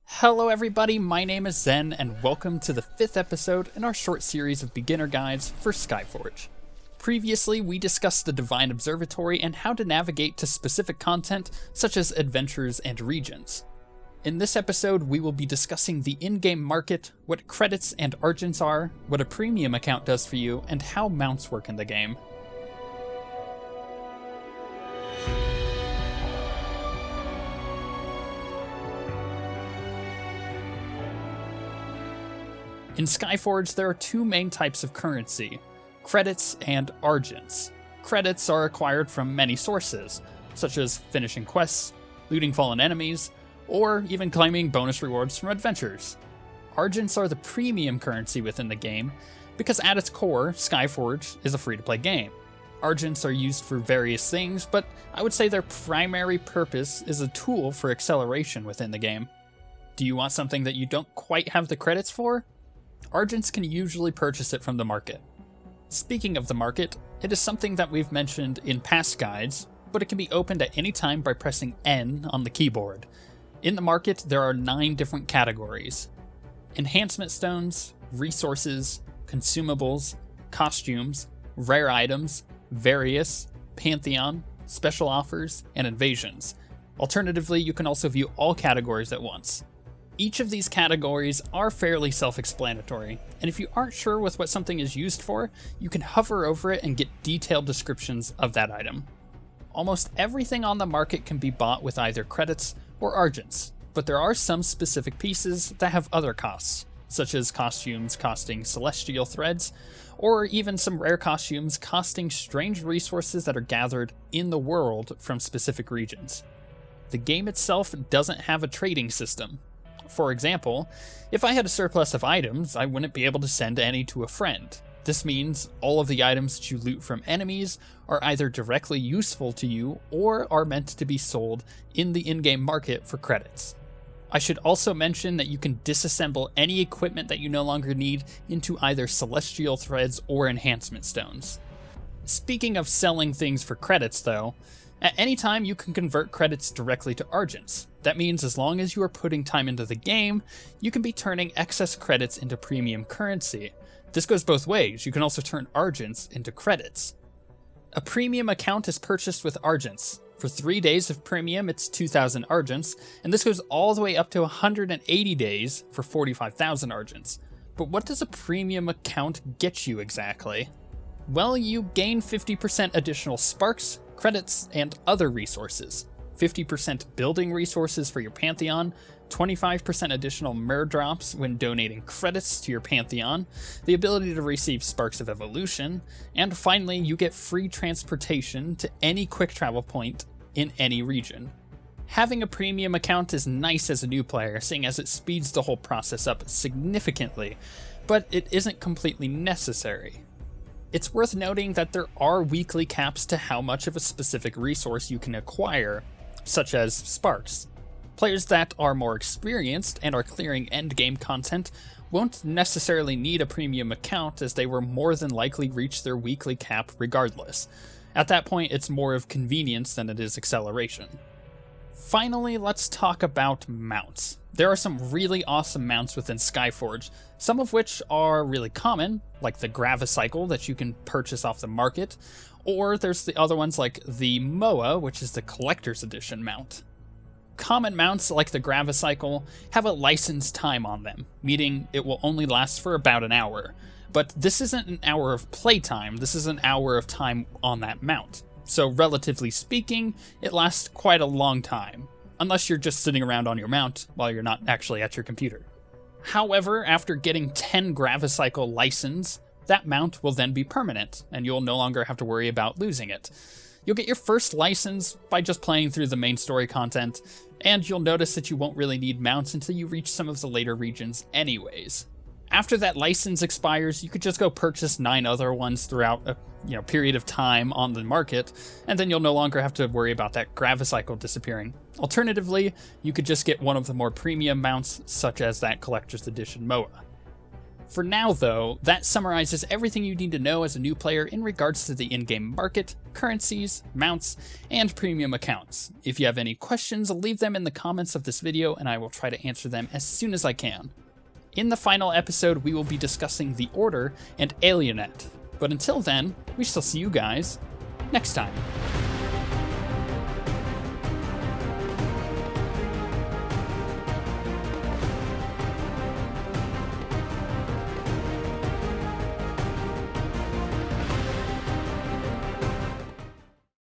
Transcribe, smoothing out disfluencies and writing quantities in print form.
Hello everybody, my name is Zen, and welcome to the 5th episode in our short series of beginner guides for Skyforge. Previously, we discussed the Divine Observatory and how to navigate to specific content such as adventures and regions. In this episode, we will be discussing the in-game market, what credits and Argents are, what a premium account does for you, and how mounts work in the game. In Skyforge, there are two main types of currency, credits and Argents. Credits are acquired from many sources, such as finishing quests, looting fallen enemies, or even claiming bonus rewards from adventures. Argents are the premium currency within the game, because at its core, Skyforge is a free-to-play game. Argents are used for various things, but I would say their primary purpose is a tool for acceleration within the game. Do you want something that you don't quite have the credits for? Argents can usually purchase it from the market. Speaking of the market, it is something that we've mentioned in past guides, but it can be opened at any time by pressing N on the keyboard. In the market, there are 9 different categories: enhancement stones, resources, consumables, costumes, rare items, various, pantheon, special offers, and invasions. Alternatively, you can also view all categories at once. Each of these categories are fairly self-explanatory, and if you aren't sure with what something is used for, you can hover over it and get detailed descriptions of that item. Almost everything on the market can be bought with either credits or Argents, but there are some specific pieces that have other costs, such as costumes costing celestial threads, or even some rare costumes costing strange resources that are gathered in the world from specific regions. The game itself doesn't have a trading system. For example, if I had a surplus of items, I wouldn't be able to send any to a friend. This means all of the items that you loot from enemies are either directly useful to you or are meant to be sold in the in-game market for credits. I should also mention that you can disassemble any equipment that you no longer need into either celestial threads or enhancement stones. Speaking of selling things for credits though, at any time you can convert credits directly to Argents. That means as long as you are putting time into the game, you can be turning excess credits into premium currency. This goes both ways. You can also turn Argents into credits. A premium account is purchased with Argents. For 3 days of premium, it's 2,000 Argents, and this goes all the way up to 180 days for 45,000 Argents. But what does a premium account get you exactly? Well, you gain 50% additional sparks, credits, and other resources. 50% building resources for your Pantheon, 25% additional mer drops when donating credits to your Pantheon, the ability to receive Sparks of Evolution, and finally you get free transportation to any quick travel point in any region. Having a premium account is nice as a new player, seeing as it speeds the whole process up significantly, but it isn't completely necessary. It's worth noting that there are weekly caps to how much of a specific resource you can acquire, such as Sparks. Players that are more experienced and are clearing endgame content won't necessarily need a premium account, as they will more than likely reach their weekly cap regardless. At that point, it's more of convenience than it is acceleration. Finally, let's talk about mounts. There are some really awesome mounts within Skyforge, some of which are really common, like the Gravicycle that you can purchase off the market, or there's the other ones like the MOA, which is the Collector's Edition mount. Common mounts like the Gravicycle have a licensed time on them, meaning it will only last for about an hour. But this isn't an hour of playtime, this is an hour of time on that mount. So relatively speaking, it lasts quite a long time, unless you're just sitting around on your mount while you're not actually at your computer. However, after getting 10 Gravicycle license, that mount will then be permanent, and you'll no longer have to worry about losing it. You'll get your first license by just playing through the main story content, and you'll notice that you won't really need mounts until you reach some of the later regions anyways. After that license expires, you could just go purchase 9 other ones throughout a period of time on the market, and then you'll no longer have to worry about that Gravicycle disappearing. Alternatively, you could just get one of the more premium mounts, such as that Collector's Edition MOA. For now though, that summarizes everything you need to know as a new player in regards to the in-game market, currencies, mounts, and premium accounts. If you have any questions, leave them in the comments of this video and I will try to answer them as soon as I can. In the final episode, we will be discussing the Order and Alienet. But until then, we shall see you guys next time.